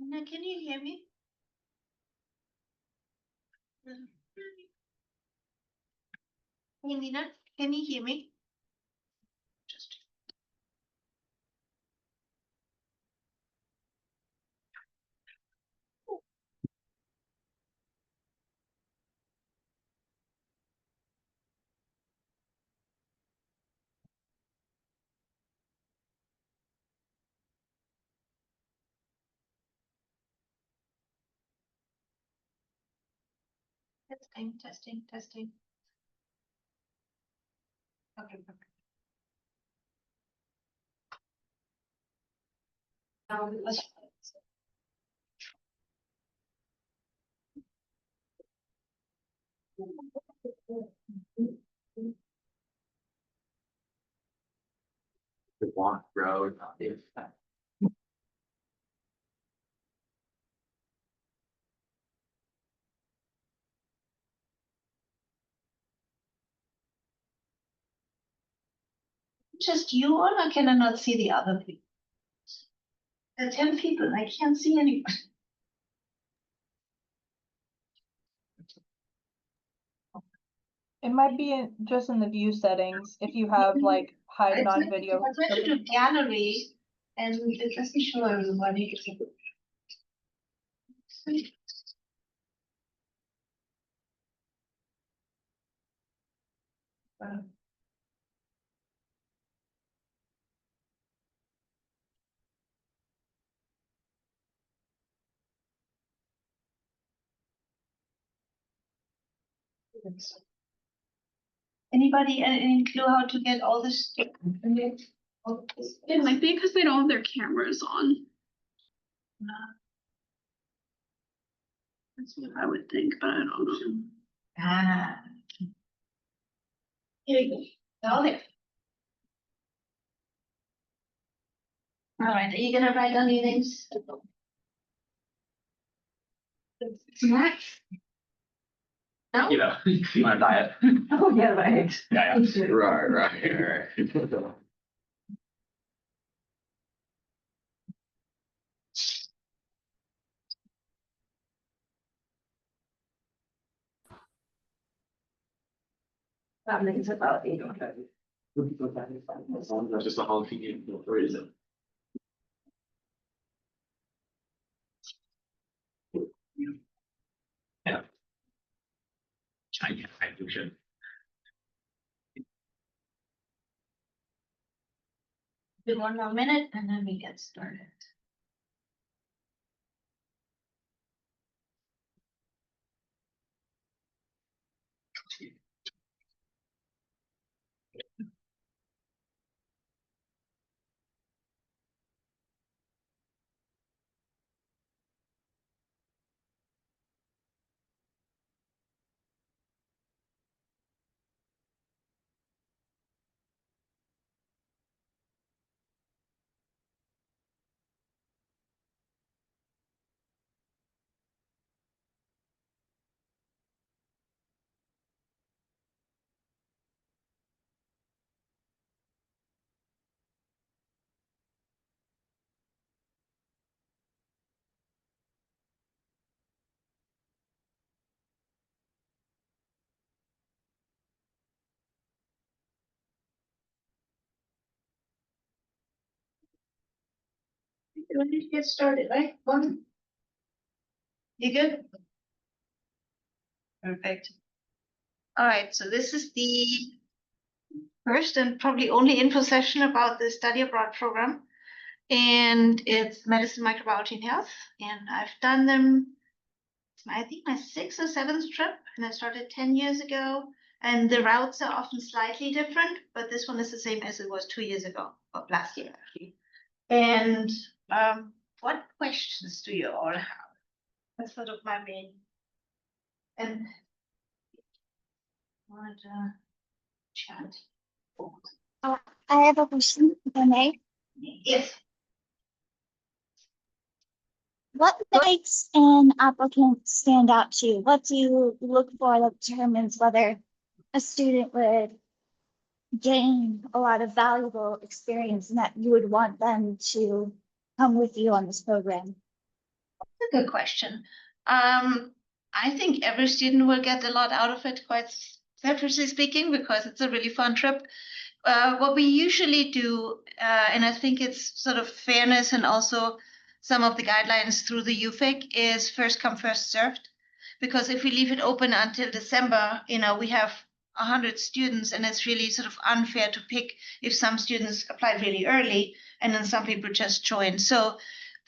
Now, can you hear me? Hey, Nina, can you hear me? Just. Testing, testing, testing. Okay, perfect. The walk road. Just you all, or can I not see the other people? There are 10 people, I can't see anyone. It might be just in the view settings, if you have like hide non-video. I went to the gallery and it doesn't show everybody. Anybody any clue how to get all this? It might be because they don't have their cameras on. That's what I would think, but I don't know. Ah. Here we go. All there. All right, are you gonna write down your names? Max? No? You know, you want to diet. Oh, yeah, right. Yeah, Me too. Right. That makes about 8. That's just a whole thing. Where is it? Yeah. China hydrogen. Do one more minute and then we get started. We need to get started, right? One. You good? Perfect. All right, so this is the first and probably only info session about the study abroad program. And it's medicine, microbiology, and health. And I've done them, I think my 6th or 7th trip, and I started 10 years ago. And the routes are often slightly different, but this one is the same as it was 2 years ago, or last year actually. And what questions do you all have? That's sort of my main. And what chat? I have a question, if I may. Yes. What makes an applicant stand out to you? What do you look for that determines whether a student would gain a lot of valuable experience and that you would want them to come with you on this program? a good question. I think every student will get a lot out of it, quite selfishly speaking, because it's a really fun trip. What we usually do, and I think it's sort of fairness and also some of the guidelines through the UFIC, is first come, first served. Because if we leave it open until December, we have 100 students, and it's really sort of unfair to pick if some students applied really early and then some people just join. So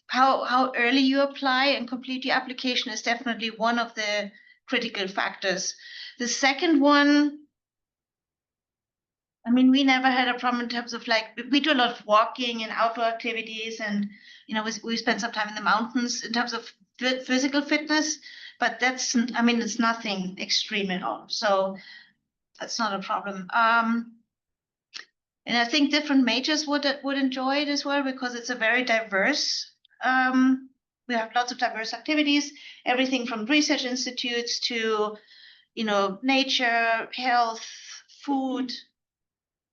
how early you apply and complete your application is definitely one of the critical factors. The second one, I mean, we never had a problem in terms of we do a lot of walking and outdoor activities, and we spend some time in the mountains in terms of physical fitness, but it's nothing extreme at all. So that's not a problem. And I think different majors would enjoy it as well, because it's a very diverse. We have lots of diverse activities, everything from research institutes to, nature, health, food,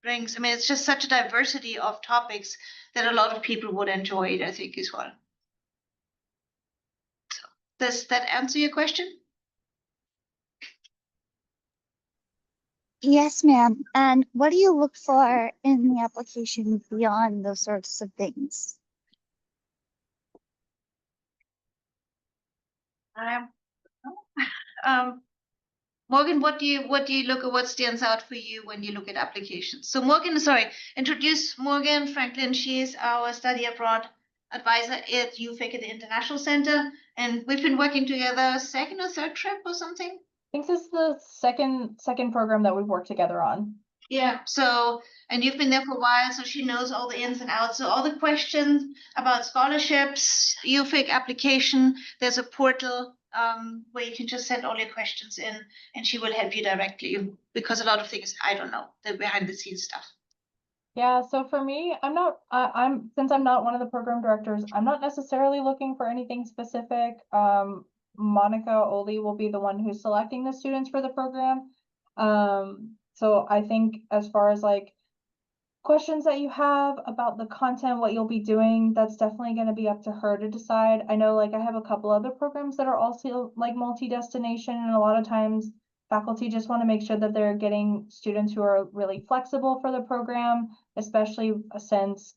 drinks. I mean, it's just such a diversity of topics that a lot of people would enjoy it, I think, as well. So, does that answer your question? Yes, ma'am. And what do you look for in the application beyond those sorts of things? Morgan, what do you look at? What stands out for you when you look at applications? So Morgan, sorry, introduce Morgan Franklin. She is our study abroad advisor at UFIC at the International Center, and we've been working together second or third trip or something. I think this is the second program that we've worked together on. Yeah, so, and you've been there for a while, so she knows all the ins and outs. So all the questions about scholarships, UFIC application, there's a portal where you can just send all your questions in, and she will help you directly, because a lot of things I don't know, the behind the scenes stuff. Yeah, so for me, since I'm not one of the program directors, I'm not necessarily looking for anything specific. Monica Oli will be the one who's selecting the students for the program. So I think as far as questions that you have about the content, what you'll be doing, that's definitely going to be up to her to decide. I know I have a couple other programs that are also multi-destination, and a lot of times faculty just want to make sure that they're getting students who are really flexible for the program, especially since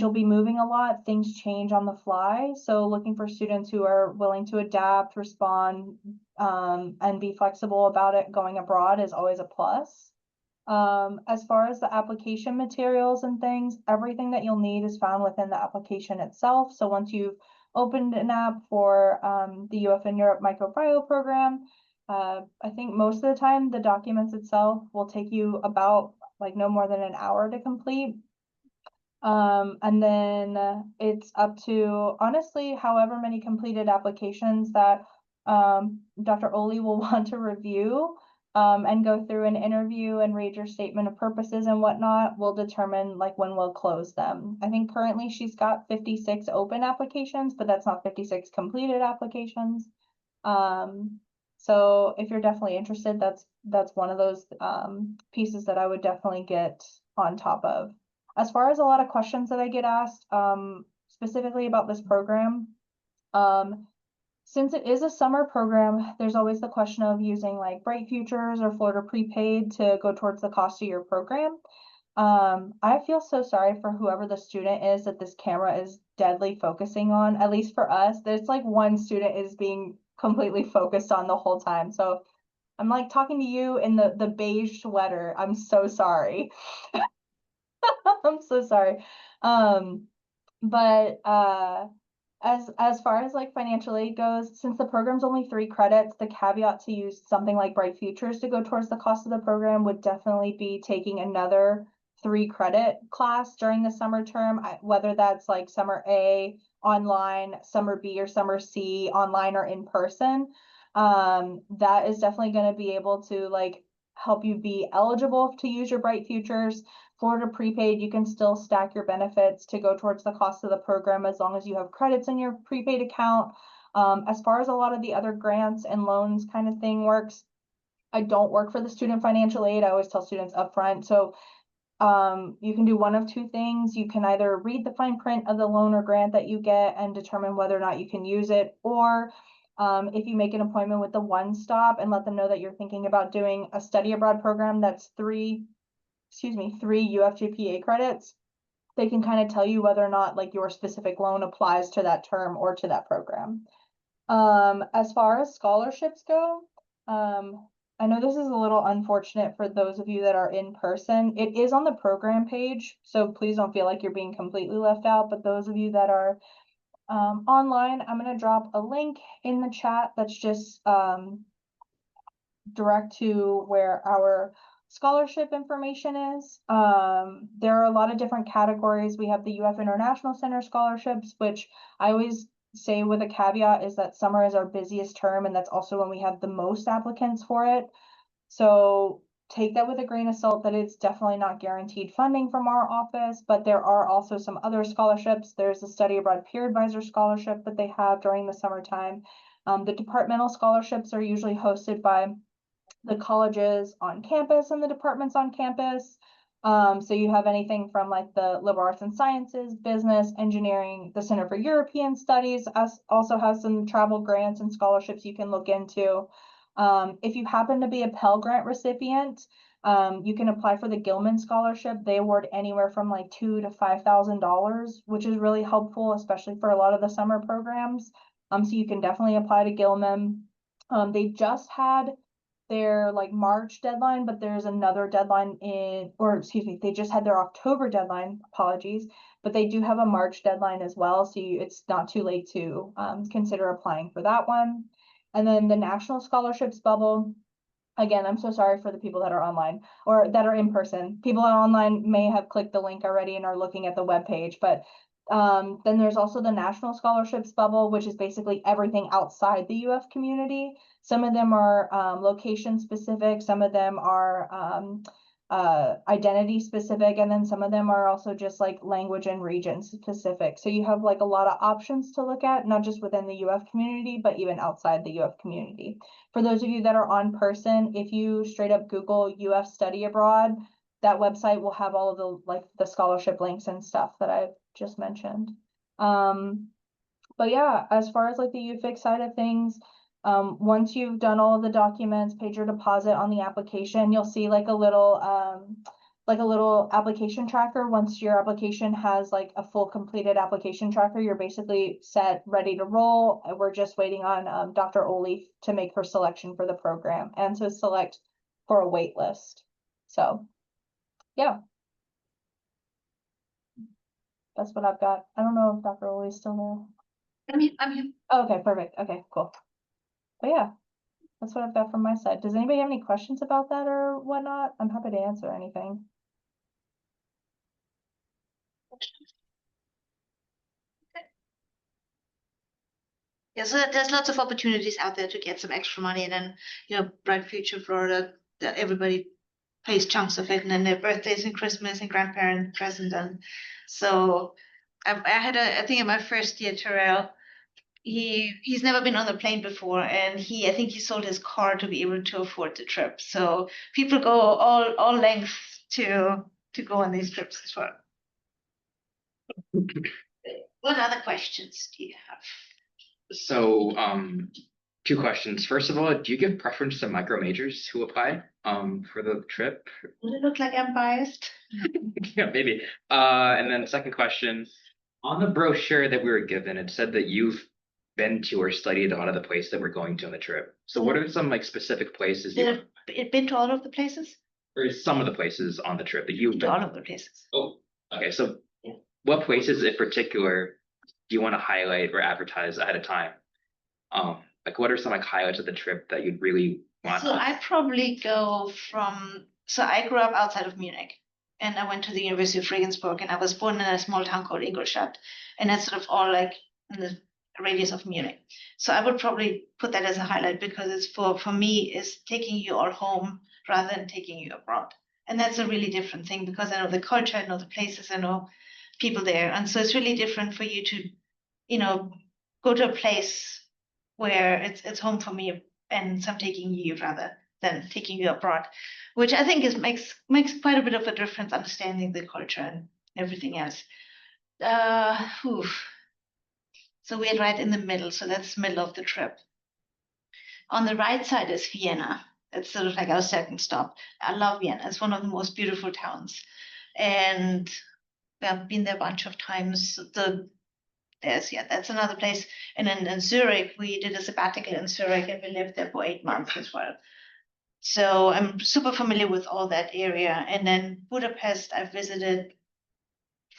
you'll be moving a lot, things change on the fly. So looking for students who are willing to adapt, respond, and be flexible about it going abroad is always a plus. As far as the application materials and things, everything that you'll need is found within the application itself. So once you've opened an app for the UF in Europe Microbiology program, I think most of the time the documents itself will take you about no more than an hour to complete. And then it's up to, honestly, however many completed applications that Dr. Oli will want to review and go through an interview and read your statement of purposes and whatnot will determine when we'll close them. I think currently she's got 56 open applications, but that's not 56 completed applications. So if you're definitely interested, that's one of those pieces that I would definitely get on top of. As far as a lot of questions that I get asked, specifically about this program, since it is a summer program, there's always the question of using Bright Futures or Florida Prepaid to go towards the cost of your program. I feel so sorry for whoever the student is that this camera is deadly focusing on. At least for us, there's one student is being completely focused on the whole time. So I'm talking to you in the beige sweater. I'm so sorry. I'm so sorry. But as far as financial aid goes, since the program's only 3 credits, the caveat to use something like Bright Futures to go towards the cost of the program would definitely be taking another 3 credit class during the summer term, whether that's summer A online, summer B or summer C online or in person. That is definitely going to be able to help you be eligible to use your Bright Futures. Florida Prepaid, you can still stack your benefits to go towards the cost of the program as long as you have credits in your prepaid account. As far as a lot of the other grants and loans kind of thing works, I don't work for the student financial aid. I always tell students upfront. So You can do one of two things. You can either read the fine print of the loan or grant that you get and determine whether or not you can use it, or if you make an appointment with the One Stop and let them know that you're thinking about doing a study abroad program that's three UFJPA credits, they can kind of tell you whether or not like your specific loan applies to that term or to that program. As far as scholarships go, I know this is a little unfortunate for those of you that are in person. It is on the program page, so please don't feel like you're being completely left out. But those of you that are online, I'm going to drop a link in the chat that's just direct to where our scholarship information is. There are a lot of different categories. We have the UF International Center scholarships, which I always say with a caveat is that summer is our busiest term, and that's also when we have the most applicants for it. So take that with a grain of salt that it's definitely not guaranteed funding from our office, but there are also some other scholarships. There's a study abroad peer advisor scholarship that they have during the summertime. The departmental scholarships are usually hosted by the colleges on campus and the departments on campus. So you have anything from like the liberal arts and sciences, business, engineering, the Center for European Studies also has some travel grants and scholarships you can look into. If you happen to be a Pell Grant recipient, you can apply for the Gilman Scholarship. They award anywhere from like $2,000 to $5,000, which is really helpful, especially for a lot of the summer programs. So you can definitely apply to Gilman. They just had their like March deadline, but there's another deadline they just had their October deadline, apologies, but they do have a March deadline as well. So it's not too late to consider applying for that one. And then the National Scholarships Bubble, again, I'm so sorry for the people that are online or that are in person. People online may have clicked the link already and are looking at the webpage, but then there's also the National Scholarships Bubble, which is basically everything outside the UF community. Some of them are location specific, some of them are identity specific, and then some of them are also just like language and region specific. So you have like a lot of options to look at, not just within the UF community, but even outside the UF community. For those of you that are on person, if you straight up Google UF Study Abroad, that website will have all of the scholarship links and stuff that I've just mentioned. But yeah, as far as like the UFIC side of things, once you've done all of the documents, paid your deposit on the application, you'll see like a little application tracker. Once your application has like a full completed application tracker, you're basically set, ready to roll. We're just waiting on Dr. Olief to make her selection for the program and to select for a wait list. So yeah. That's what I've got. I don't know if Dr. Oli's still there. I'm here. Oh, okay, perfect. Okay, cool. But yeah, that's what I've got from my side. Does anybody have any questions about that or whatnot? I'm happy to answer anything. Yeah, so there's lots of opportunities out there to get some extra money, and then Bright Future Florida, that everybody pays chunks of it, and then their birthdays and Christmas and grandparent present, and so I think in my first year, Terrell, he's never been on a plane before, and I think he sold his car to be able to afford the trip. So people go all lengths to go on these trips as well. What other questions do you have? So, two questions. First of all, do you give preference to micro majors who apply for the trip? Does it look like I'm biased? Yeah, maybe. And then the second question, on the brochure that we were given, it said that you've been to or studied a lot of the places that we're going to on the trip. So what are some like specific places You've been to all of the places? or some of the places on the trip that you've To been? all of the places. Oh, okay. So Yeah. what places in particular do you want to highlight or advertise ahead of time? Like what are some like highlights of the trip that you'd really want? So I probably so I grew up outside of Munich, and I went to the University of Regensburg, and I was born in a small town called Ingolstadt, and that's sort of all like in the radius of Munich. So I would probably put that as a highlight, because it's for me is taking you all home rather than taking you abroad. And that's a really different thing, because I know the culture, I know the places, I know people there. And so it's really different for you to, go to a place where it's home for me, and so I'm taking you rather than taking you abroad. which I think makes quite a bit of a difference understanding the culture and everything else. So we're right in the middle, so that's the middle of the trip. On the right side is Vienna. It's sort of like our second stop. I love Vienna. It's one of the most beautiful towns. And I've been there a bunch of times. That's another place. And then in Zurich, we did a sabbatical in Zurich and we lived there for 8 months as well. So I'm super familiar with all that area. And then Budapest, I've visited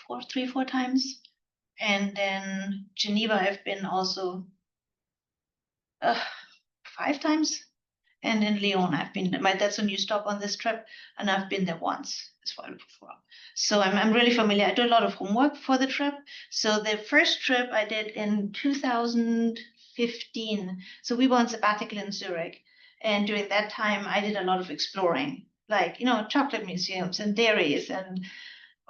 4 times. And then Geneva, I've been also 5 times. And in Lyon, that's a new stop on this trip, and I've been there once as well before. So I'm really familiar. I do a lot of homework for the trip. So the first trip I did in 2015. So we were on sabbatical in Zurich. And during that time, I did a lot of exploring, like, chocolate museums and dairies and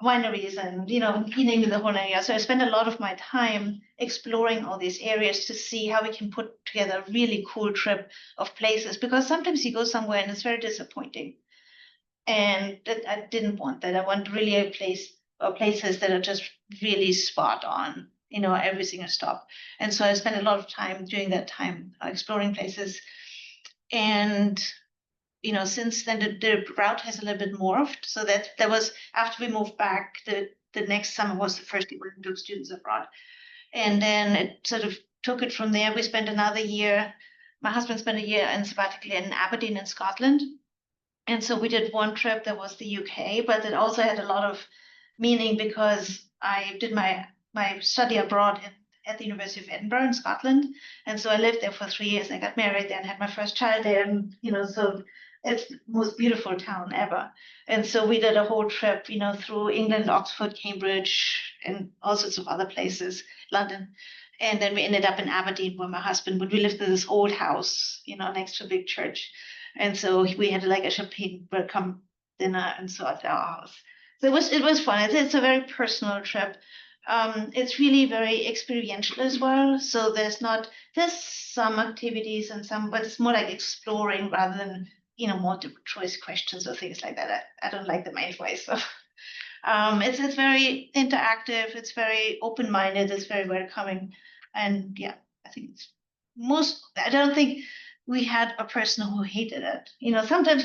wineries and, eating in the whole area. So I spent a lot of my time exploring all these areas to see how we can put together a really cool trip of places, because sometimes you go somewhere and it's very disappointing. And I didn't want that. I want really a place or places that are just really spot on, every single stop. And so I spent a lot of time during that time exploring places. And since then the route has a little bit morphed. So that was after we moved back, the next summer was the first year we took students abroad. And then it sort of took it from there. We spent another year. My husband spent a year in sabbatical in Aberdeen in Scotland. And so we did one trip that was the UK, but it also had a lot of meaning because I did my study abroad at the University of Edinburgh in Scotland. And so I lived there for 3 years. I got married there and had my first child there. And, so it's the most beautiful town ever. And so we did a whole trip, through England, Oxford, Cambridge, and all sorts of other places, London. And then we ended up in Aberdeen when we lived in this old house, next to a big church. And so we had like a champagne welcome dinner and so at our house. So it was fun. It's a very personal trip. It's really very experiential as well. So there's some activities and but it's more like exploring rather than, multiple choice questions or things like that. I don't like them anyway. So it's very interactive. It's very open-minded. It's very welcoming. And yeah, I think I don't think we had a person who hated it. Sometimes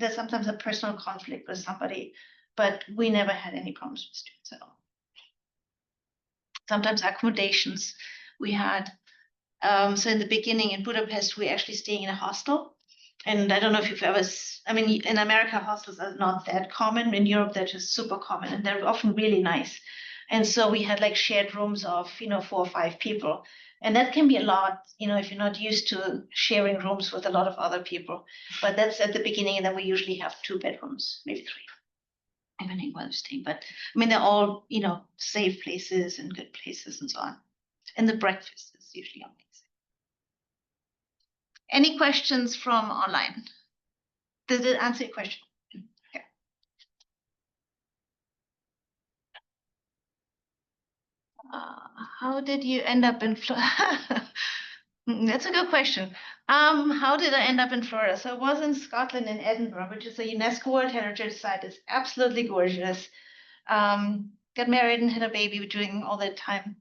there's sometimes a personal conflict with somebody, but we never had any problems with students at all. Sometimes accommodations we had. So in the beginning in Budapest, we're actually staying in a hostel. And I don't know if you've ever, in America, hostels are not that common. In Europe, they're just super common and they're often really nice. And so we had like shared rooms of, 4 or 5 people. And that can be a lot, if you're not used to sharing rooms with a lot of other people. But that's at the beginning. And then we usually have 2 bedrooms, maybe 3, depending where they're staying. But they're all, safe places and good places and so on. And the breakfast is usually amazing. Any questions from online? Did it answer your question? Okay. How did you end up in Florida? That's a good question. How did I end up in Florida? So I was in Scotland in Edinburgh, which is a UNESCO World Heritage Site. It's absolutely gorgeous. Got married and had a baby during all that time.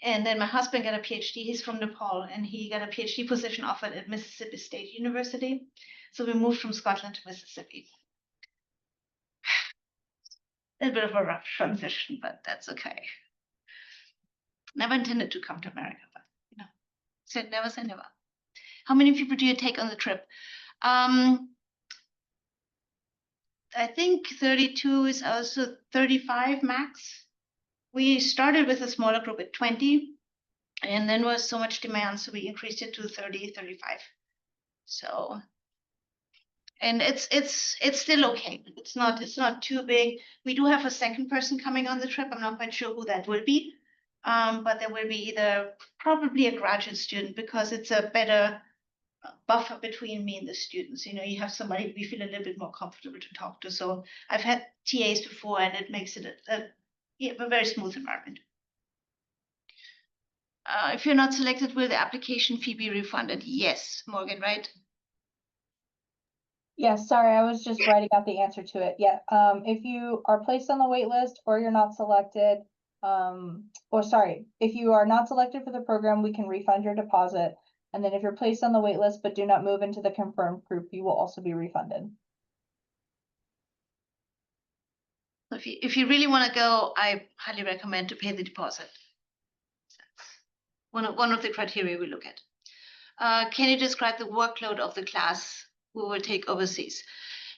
And then my husband got a PhD. He's from Nepal, and he got a PhD position offered at Mississippi State University. So we moved from Scotland to Mississippi. A bit of a rough transition, but that's okay. Never intended to come to America, but said never say never. How many people do you take on the trip? I think 32 is also 35 max. We started with a smaller group at 20, and then was so much demand, so we increased it to 30, 35. So, and it's still okay. It's not too big. We do have a second person coming on the trip. I'm not quite sure who that will be. But there will be probably a graduate student, because it's a better buffer between me and the students. You have somebody we feel a little bit more comfortable to talk to. So I've had TAs before, and it makes it a very smooth environment. If you're not selected, will the application fee be refunded? Yes, Morgan, right? Yes, sorry, I was just writing out the answer to it. Yeah, if you are placed on the wait list or you're not selected, or sorry, if you are not selected for the program, we can refund your deposit. And then if you're placed on the wait list but do not move into the confirmed group, you will also be refunded. So if you really want to go, I highly recommend to pay the deposit. That's one of the criteria we look at. Can you describe the workload of the class we will take overseas?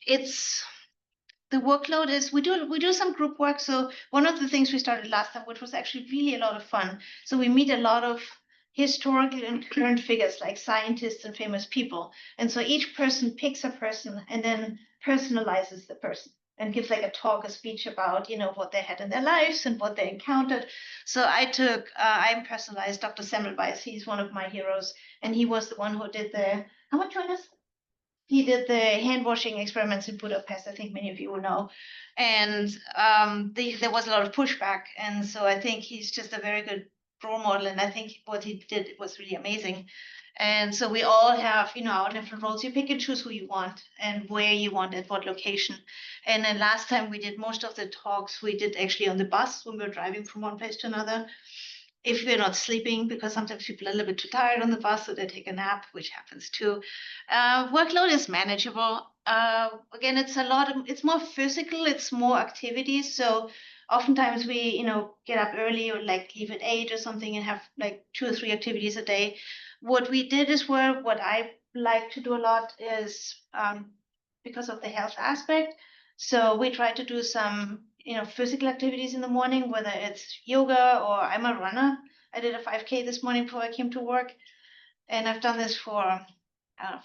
The workload is we do some group work. So one of the things we started last time, which was actually really a lot of fun. So we meet a lot of historical and current figures like scientists and famous people. And so each person picks a person and then personalizes the person and gives like a talk, a speech about, what they had in their lives and what they encountered. So I personalized Dr. Semmelweis. He's one of my heroes. And he was the one who did how much join us? He did the hand washing experiments in Budapest. I think many of you will know. And there was a lot of pushback. And so I think he's just a very good role model. And I think what he did was really amazing. And so we all have, our different roles. You pick and choose who you want and where you want at what location. And then last time we did most of the talks we did actually on the bus when we were driving from one place to another. If we're not sleeping, because sometimes people are a little bit too tired on the bus, so they take a nap, which happens too. Workload is manageable. Again, it's more physical, it's more activities. So oftentimes we, get up early or like leave at 8 or something and have like 2 or 3 activities a day. What we did is what I like to do a lot is because of the health aspect. So we try to do some physical activities in the morning, whether it's yoga or I'm a runner. I did a 5K this morning before I came to work, and I've done this for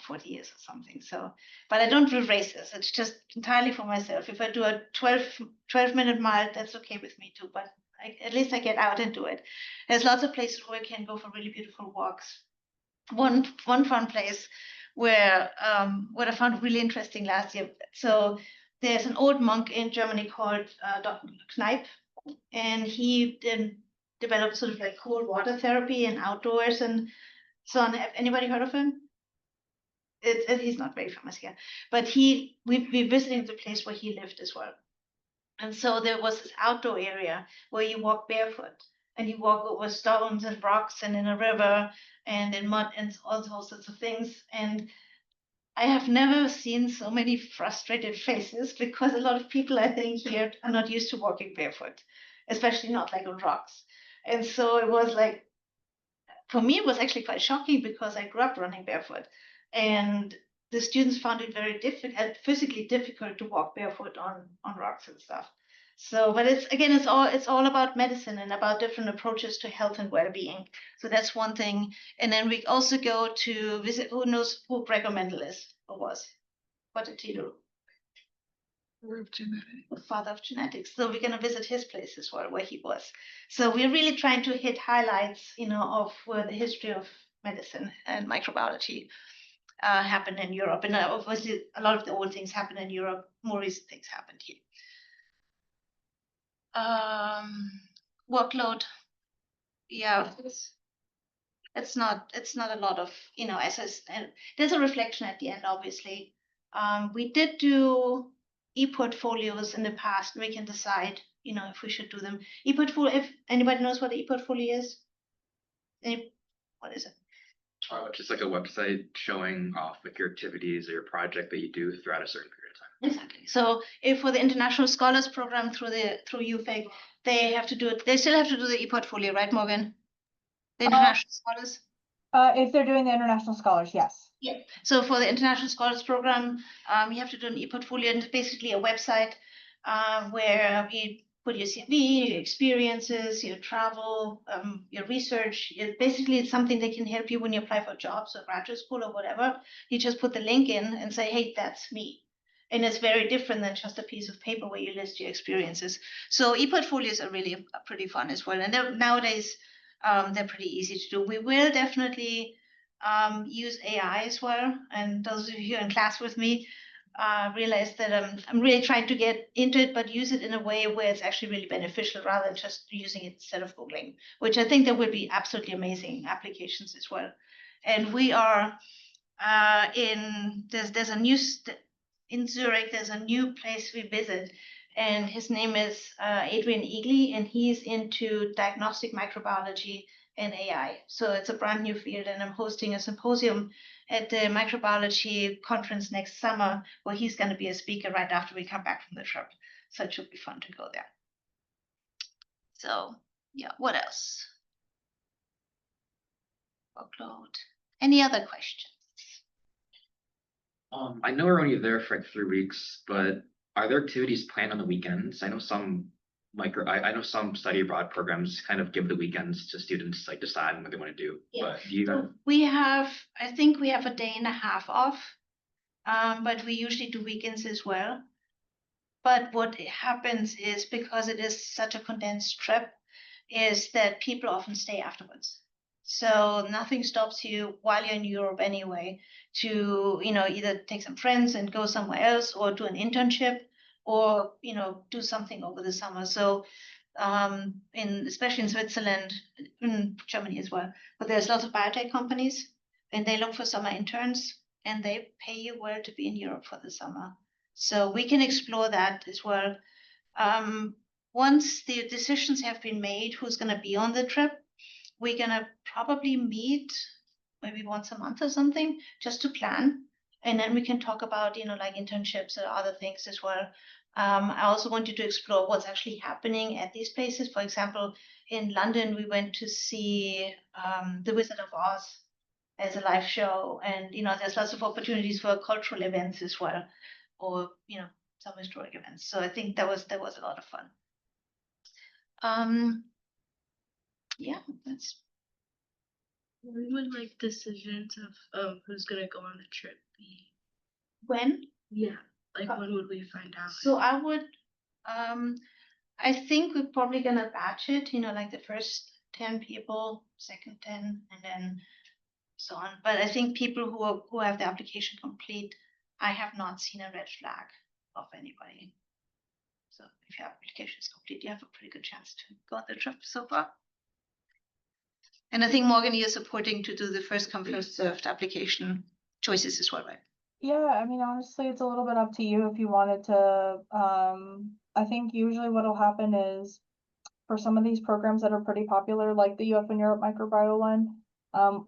40 years or something. So, but I don't do races. It's just entirely for myself. If I do a 12-minute mile, that's okay with me too. But at least I get out and do it. There's lots of places where I can go for really beautiful walks. One fun place where what I found really interesting last year. So there's an old monk in Germany called Dr. Kneipp, and he developed sort of like cold water therapy and outdoors and so on. Have anybody heard of him? He's not very famous here, but we visited the place where he lived as well. And so there was this outdoor area where you walk barefoot and you walk over stones and rocks and in a river and in mud and all sorts of things. And I have never seen so many frustrated faces because a lot of people, I think, here are not used to walking barefoot, especially not like on rocks. And so it was like, for me, it was actually quite shocking because I grew up running barefoot. And the students found it very difficult, physically difficult to walk barefoot on rocks and stuff. So, but it's all about medicine and about different approaches to health and well-being. So that's one thing. And then we also go to visit. Who knows who Gregor Mendel is or was? What did he do? Father of genetics. So we're going to visit his place as well, where he was. So we're really trying to hit highlights, of where the history of medicine and microbiology happened in Europe. And obviously, a lot of the old things happened in Europe. More recent things happened here. Workload. Yeah, it's not a lot of, and there's a reflection at the end, obviously. We did do e-portfolios in the past. We can decide, if we should do them. E-portfolio, if anybody knows what the e-portfolio is? What is it? Just like a website showing off like your activities or your project that you do throughout a certain period of time. Exactly. So if for the International Scholars Program through UFAG, they still have to do the e-portfolio, right, Morgan? The International Scholars? If they're doing the international scholars, yes. Yeah. So for the International Scholars Program, you have to do an e-portfolio, and it's basically a website where you put your CV, your experiences, your travel, your research. Basically, it's something that can help you when you apply for jobs or graduate school or whatever. You just put the link in and say, hey, that's me. And it's very different than just a piece of paper where you list your experiences. So e-portfolios are really pretty fun as well. And nowadays, they're pretty easy to do. We will definitely use AI as well. And those of you in class with me realize that I'm really trying to get into it, but use it in a way where it's actually really beneficial rather than just using it instead of Googling, which I think there will be absolutely amazing applications as well. And we are there's a new in Zurich, there's a new place we visit, and his name is Adrian Eagley, and he's into diagnostic microbiology and AI. So it's a brand new field, and I'm hosting a symposium at the microbiology conference next summer, where he's going to be a speaker right after we come back from the trip. So it should be fun to go there. So yeah, what else? Workload. Any other questions? I know we're only there for like 3 weeks, but are there activities planned on the weekends? I know some I know some study abroad programs kind of give the weekends to students like decide what they want to do. Yeah. But do you So we have, I think we have a day and a half off, but we usually do weekends as well. But what happens is, because it is such a condensed trip, is that people often stay afterwards. So nothing stops you while you're in Europe anyway to, either take some friends and go somewhere else, or do an internship, or, do something over the summer. So especially in Switzerland, in Germany as well, but there's lots of biotech companies, and they look for summer interns, and they pay you well to be in Europe for the summer. So we can explore that as well. Once the decisions have been made, who's going to be on the trip, we're going to probably meet maybe once a month or something, just to plan. And then we can talk about, like internships or other things as well. I also wanted to explore what's actually happening at these places. For example, in London, we went to see The Wizard of Oz as a live show. And, there's lots of opportunities for cultural events as well, or, some historic events. So I think that was a lot of fun. Yeah, that's. When would like decisions of who's gonna go on the trip be? When? Yeah, like when would we find out? So I would, I think we're probably gonna batch it, like the first 10 people, second 10, and then so on. But I think people who have the application complete, I have not seen a red flag of anybody. So if your application is complete, you have a pretty good chance to go on the trip so far. And I think, Morgan, you're supporting to do the first come, first served application choices as well, right? Yeah, I mean, honestly, it's a little bit up to you if you wanted to. I think usually what'll happen is, for some of these programs that are pretty popular, like the UF and Europe Microbiome one,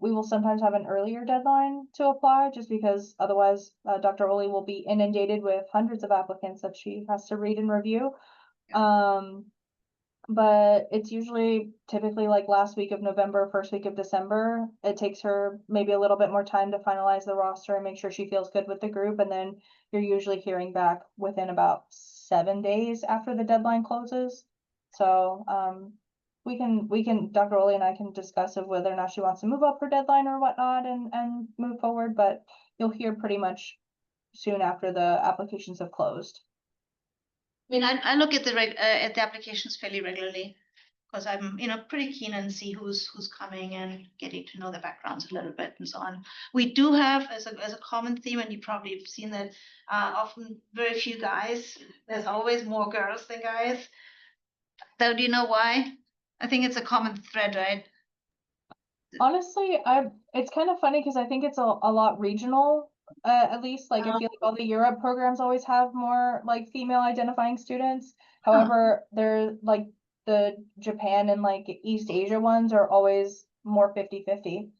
we will sometimes have an earlier deadline to apply, just because otherwise Dr. Oli will be inundated with hundreds of applicants that she has to read and review. But it's usually typically like last week of November, first week of December. It takes her maybe a little bit more time to finalize the roster and make sure she feels good with the group. And then you're usually hearing back within about 7 days after the deadline closes. So we can Dr. Oli and I can discuss of whether or not she wants to move up her deadline or whatnot and move forward, but you'll hear pretty much soon after the applications have closed. I mean, I look at the applications fairly regularly, because I'm, pretty keen and see who's coming and getting to know the backgrounds a little bit and so on. We do have as a common theme, and you probably have seen that, often very few guys. There's always more girls than guys. Though, do you know why? I think it's a common thread, right? Honestly, it's kind of funny because I think it's a lot regional. At least, like, I feel like all the Europe programs always have more like female identifying students. However, they're like the Japan and like East Asia ones are always more 50-50.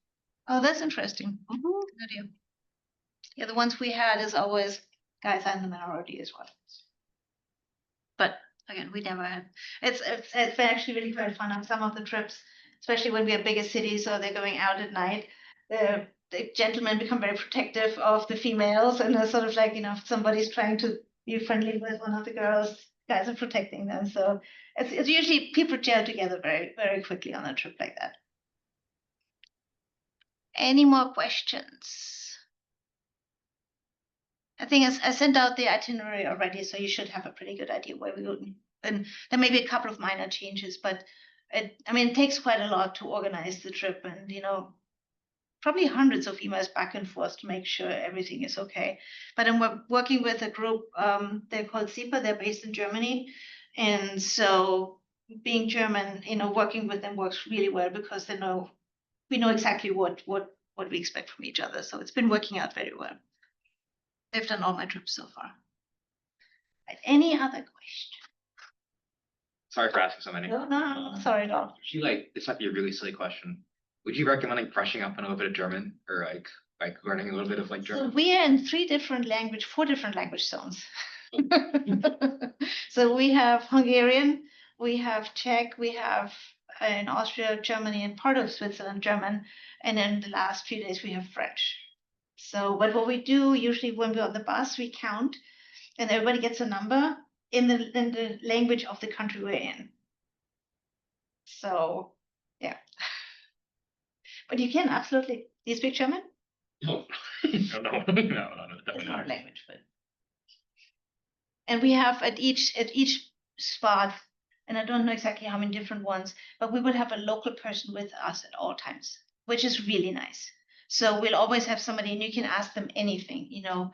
Oh, that's interesting. Good idea. Yeah, the ones we had is always guys are in the minority as well. But again, we never had. It's been actually really quite fun on some of the trips, especially when we have bigger cities, so they're going out at night. The gentlemen become very protective of the females, and they're sort of like, if somebody's trying to be friendly with one of the girls, guys are protecting them. So it's usually people gel together very, very quickly on a trip like that. Any more questions? I think I sent out the itinerary already, so you should have a pretty good idea where we will be. And there may be a couple of minor changes, but it takes quite a lot to organize the trip, and probably hundreds of emails back and forth to make sure everything is okay. But I'm working with a group, they're called SIPA, they're based in Germany. And so being German, working with them works really well, because we know exactly what we expect from each other. So it's been working out very well. They've done all my trips so far. Right, any other question? Sorry for asking so many. No, sorry at all. Would you like, this might be a really silly question. Would you recommend like brushing up on a little bit of German or like learning a little bit of like So German? we are in four different language zones. So we have Hungarian, we have Czech, we have in Austria, Germany, and part of Switzerland, German. And then the last few days we have French. So, but what we do usually when we're on the bus, we count and everybody gets a number in the language of the country we're in. So, yeah. But you can absolutely. Do you speak German? No, no, definitely It's not not. a language, but. And we have at each spot, and I don't know exactly how many different ones, but we will have a local person with us at all times, which is really nice. So we'll always have somebody, and you can ask them anything, you know,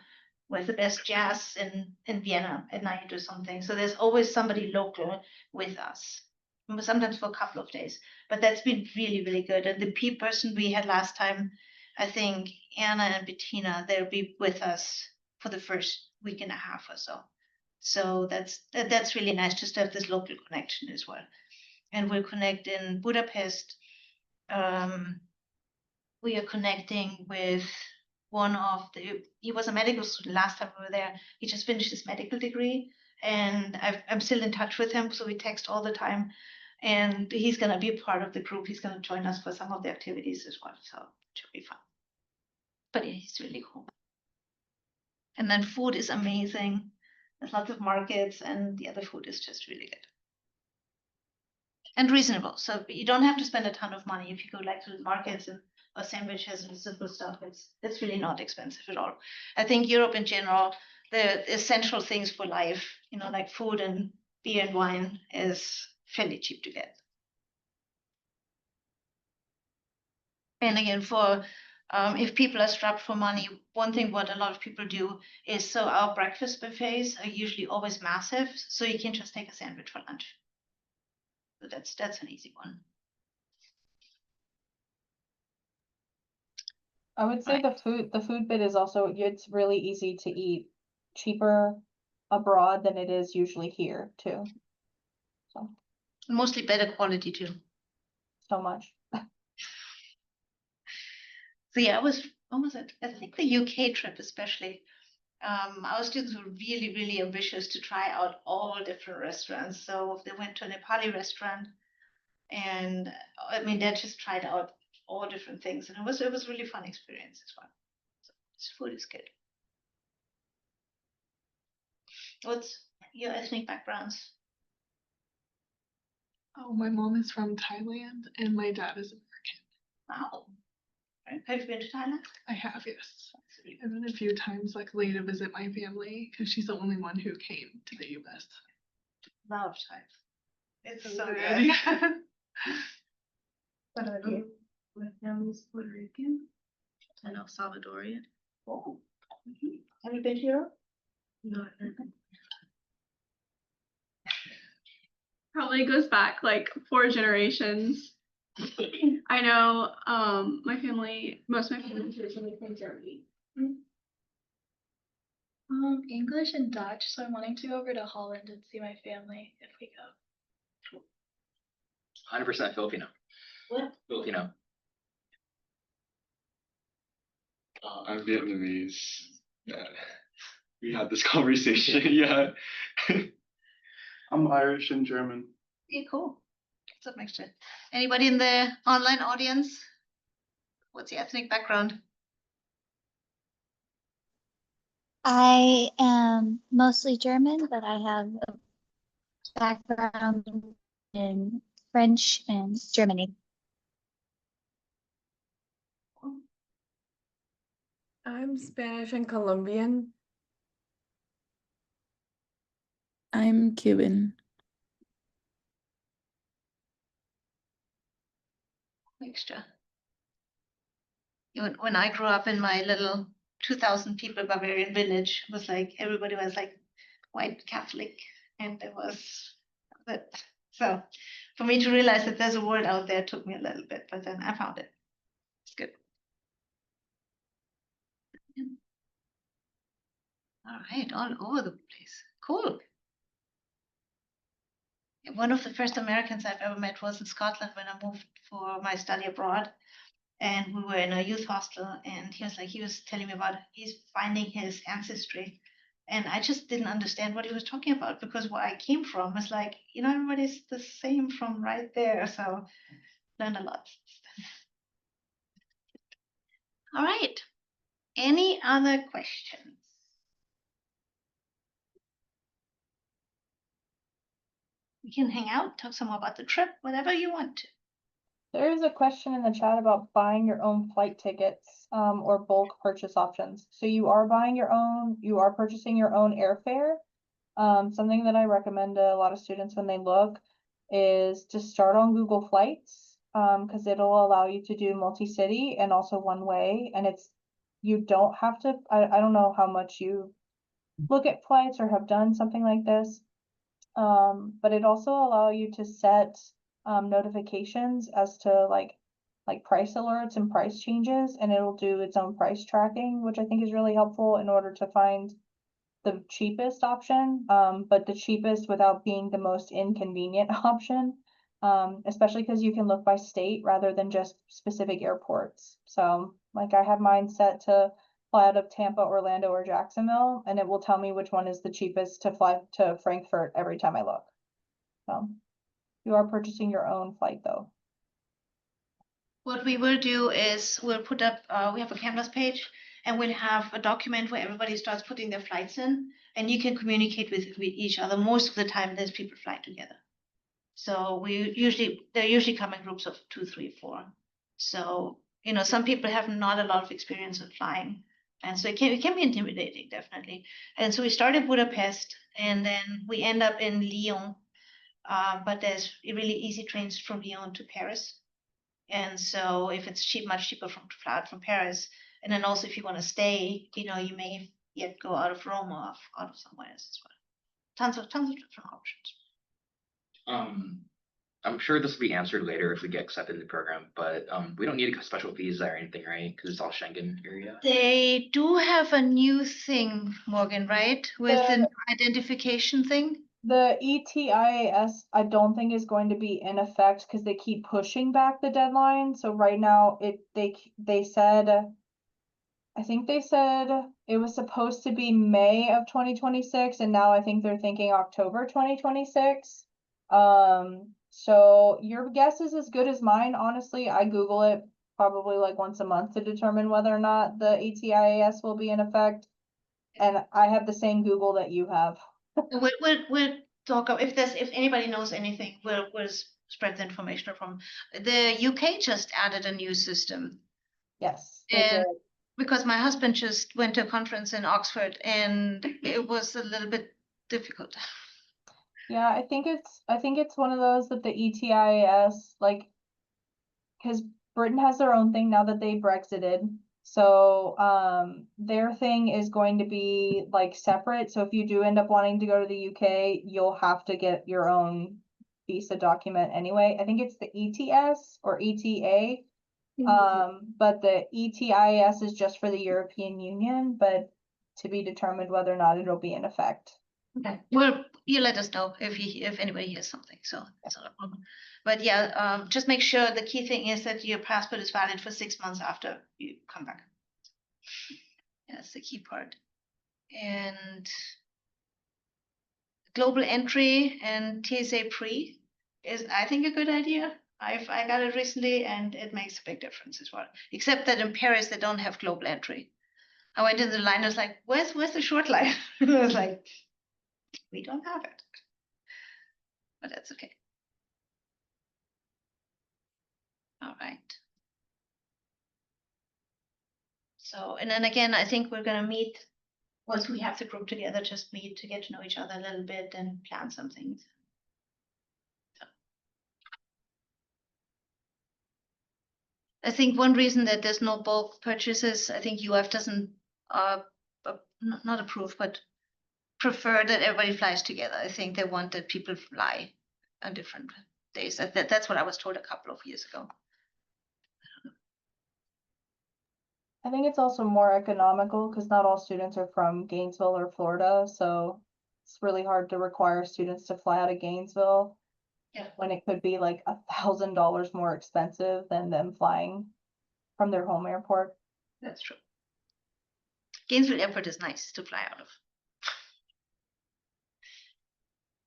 where's the best jazz in Vienna at night or something. So there's always somebody local with us, and sometimes for a couple of days. But that's been really, really good. And the person we had last time, I think Anna and Bettina, they'll be with us for the first week and a half or so. So that's really nice just to have this local connection as well. And we'll connect in Budapest. We are connecting with he was a medical student last time we were there. He just finished his medical degree, and I'm still in touch with him, so we text all the time. And he's gonna be a part of the group. He's gonna join us for some of the activities as well, so it should be fun. But yeah, he's really cool. And then food is amazing. There's lots of markets, and the other food is just really good. And reasonable. So you don't have to spend a ton of money if you go like to the markets and or sandwiches and simple stuff. It's really not expensive at all. I think Europe in general, the essential things for life, you know, like food and beer and wine is fairly cheap to get. And again, for if people are strapped for money, one thing what a lot of people do is, so our breakfast buffets are usually always massive, so you can just take a sandwich for lunch. So that's an easy one. I would say the food bit is also, it's really easy to eat cheaper abroad than it is usually here too. So, Mostly better quality too. so much. So yeah, I think the UK trip especially. Our students were really, really ambitious to try out all different restaurants. So they went to a Nepali restaurant, and I mean they just tried out all different things, and it was a really fun experience as well. So this food is good. What's your ethnic backgrounds? Oh, my mom is from Thailand and my dad is American. Wow. Right. Have you been to Thailand? I have, yes. I've been a few times, luckily, to visit my family because she's the only one who came to the US. Love Thai. It's so Good. good. Yeah. What about you? My family's Puerto Rican and El Salvadorian. Oh. Have you been to Europe? No, Probably goes back like 4 generations. I know most of my family is originally from Germany. English and Dutch, so I'm wanting to go over to Holland and see my family if we go. 100% Filipino. What? Filipino. I'm Vietnamese. Yeah. We had this conversation. Yeah. I'm Irish and German. Okay, cool. What's up next to it? Anybody in the online audience? What's your ethnic background? I am mostly German, but I have a background in French and Germany. I'm Spanish and Colombian. I'm Cuban. Mixture. When I grew up in my little 2,000 people Bavarian village, it was like everybody was like white Catholic, and it was that. So for me to realize that there's a world out there took me a little bit, but then I found it. It's good. All right, all over the place. Cool. One of the first Americans I've ever met was in Scotland when I moved for my study abroad. And we were in a youth hostel, and he was telling me about he's finding his ancestry. And I just didn't understand what he was talking about because where I came from is like, everybody's the same from right there. So learned a lot. All right. Any other questions? We can hang out, talk some more about the trip, whatever you want to. There is a question in the chat about buying your own flight tickets, or bulk purchase options. So you are purchasing your own airfare. Something that I recommend to a lot of students when they look is to start on Google Flights, because it'll allow you to do multi-city and also one way. And you don't have to, I don't know how much you look at flights or have done something like this. But it also allow you to set notifications as to like price alerts and price changes, and it'll do its own price tracking, which I think is really helpful in order to find the cheapest option, but the cheapest without being the most inconvenient option, especially because you can look by state rather than just specific airports. So like I have mine set to fly out of Tampa, Orlando, or Jacksonville, and it will tell me which one is the cheapest to fly to Frankfurt every time I look. So you are purchasing your own flight though. What we will do is we'll put up, we have a Canvas page, and we'll have a document where everybody starts putting their flights in, and you can communicate with each other. Most of the time, there's people flying together. So they usually come in groups of 2, 3, 4. So, some people have not a lot of experience with flying. And so it can be intimidating, definitely. And so we start in Budapest, and then we end up in Lyon. But there's really easy trains from Lyon to Paris. And so if it's much cheaper to fly out from Paris, and then also if you want to stay, you may yet go out of Rome or out of somewhere else as well. Tons of different options. I'm sure this will be answered later if we get accepted in the program, but we don't need a special visa or anything, right? Because it's all Schengen area. They do have a new thing, Morgan, right? With the identification thing. The ETIAS, I don't think is going to be in effect because they keep pushing back the deadline. So right now, they said, I think they said it was supposed to be May of 2026, and now I think they're thinking October 2026. So your guess is as good as mine. Honestly, I Google it probably like once a month to determine whether or not the ETIAS will be in effect. And I have the same Google that you have. We'll talk if anybody knows anything, we'll spread the information from. The UK just added a new system. Yes. And because my husband just went to a conference in Oxford, and it was a little bit difficult. Yeah, I think it's one of those that the ETIAS, like, because Britain has their own thing now that they Brexited. So their thing is going to be like separate. So if you do end up wanting to go to the UK, you'll have to get your own visa document anyway. I think it's the ETS or ETA. But the ETIAS is just for the European Union, but to be determined whether or not it'll be in effect. Okay. Well, you let us know if anybody hears something. So that's not a problem. But yeah, just make sure the key thing is that your passport is valid for 6 months after you come back. Yeah, that's the key part. And global entry and TSA pre is, I think, a good idea. I got it recently, and it makes a big difference as well. Except that in Paris they don't have global entry. I went in the line. I was like, "Where's the short line?" I was like, "We don't have it," but that's okay. All right. So, and then again, I think we're gonna meet once we have the group together. Just meet to get to know each other a little bit and plan some things. I think one reason that there's no bulk purchases, I think UF doesn't not approve, but prefer that everybody flies together. I think they want that people fly on different days. That's what I was told a couple of years ago. I think it's also more economical because not all students are from Gainesville or Florida, so it's really hard to require students to fly out of Gainesville. Yeah. When it could be like $1,000 more expensive than them flying from their home airport. That's true. Gainesville Airport is nice to fly out of.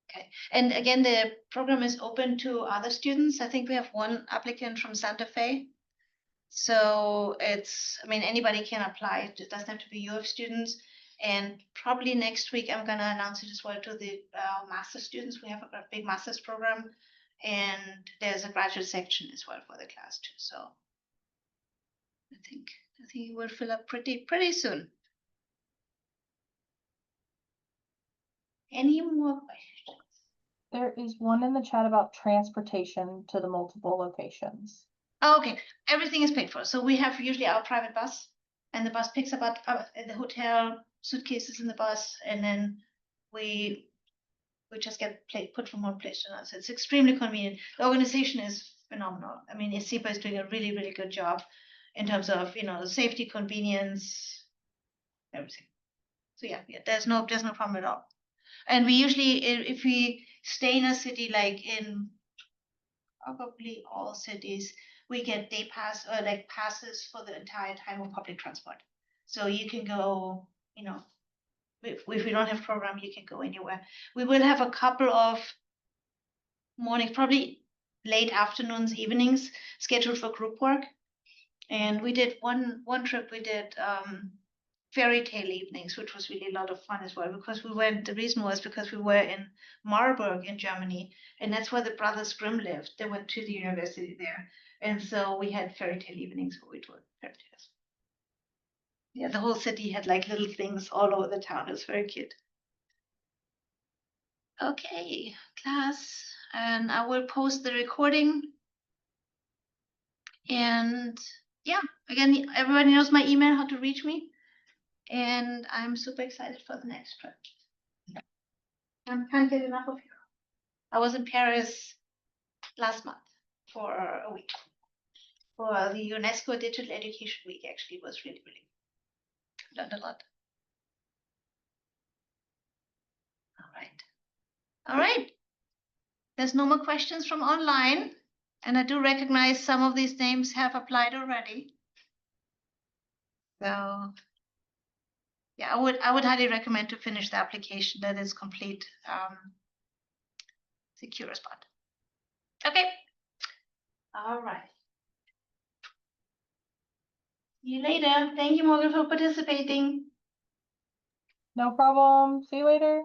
Okay, and again, the program is open to other students. I think we have one applicant from Santa Fe. So it's, I mean, anybody can apply. It doesn't have to be U of students. And probably next week, I'm gonna announce it as well to the master students. We have a big master's program, and there's a graduate section as well for the class too. So I think it will fill up pretty soon. Any more questions? There is one in the chat about transportation to the multiple locations. Oh, okay, everything is paid for. So we have usually our private bus, and the bus picks up at the hotel, suitcases in the bus, and then we just get put from one place to another. So it's extremely convenient. The organization is phenomenal. I mean, SEPA is doing a really good job in terms of, you know, the safety, convenience, everything. So yeah, there's no problem at all. And we usually, if we stay in a city, like in probably all cities, we get day pass or like passes for the entire time of public transport. So you can go, you know, if we don't have program, you can go anywhere. We will have a couple of morning, probably late afternoons, evenings scheduled for group work. And we did one trip, we did fairy tale evenings, which was really a lot of fun as well, because the reason was because we were in Marburg in Germany, and that's where the Brothers Grimm lived. They went to the university there. And so we had fairy tale evenings where we told fairy tales. Yeah, the whole city had like little things all over the town. It was very cute. Okay, class, and I will post the recording. And yeah, again, everybody knows my email, how to reach me. And I'm super excited for the next trip. I can't get enough of you. I was in Paris last month for a week. For the UNESCO Digital Education Week, actually, it was really learned a lot. All right. There's no more questions from online. And I do recognize some of these names have applied already. So yeah, I would highly recommend to finish the application. That is complete. Secure spot. Okay. All right. See you later. Thank you, Morgan, for participating. No problem. See you later.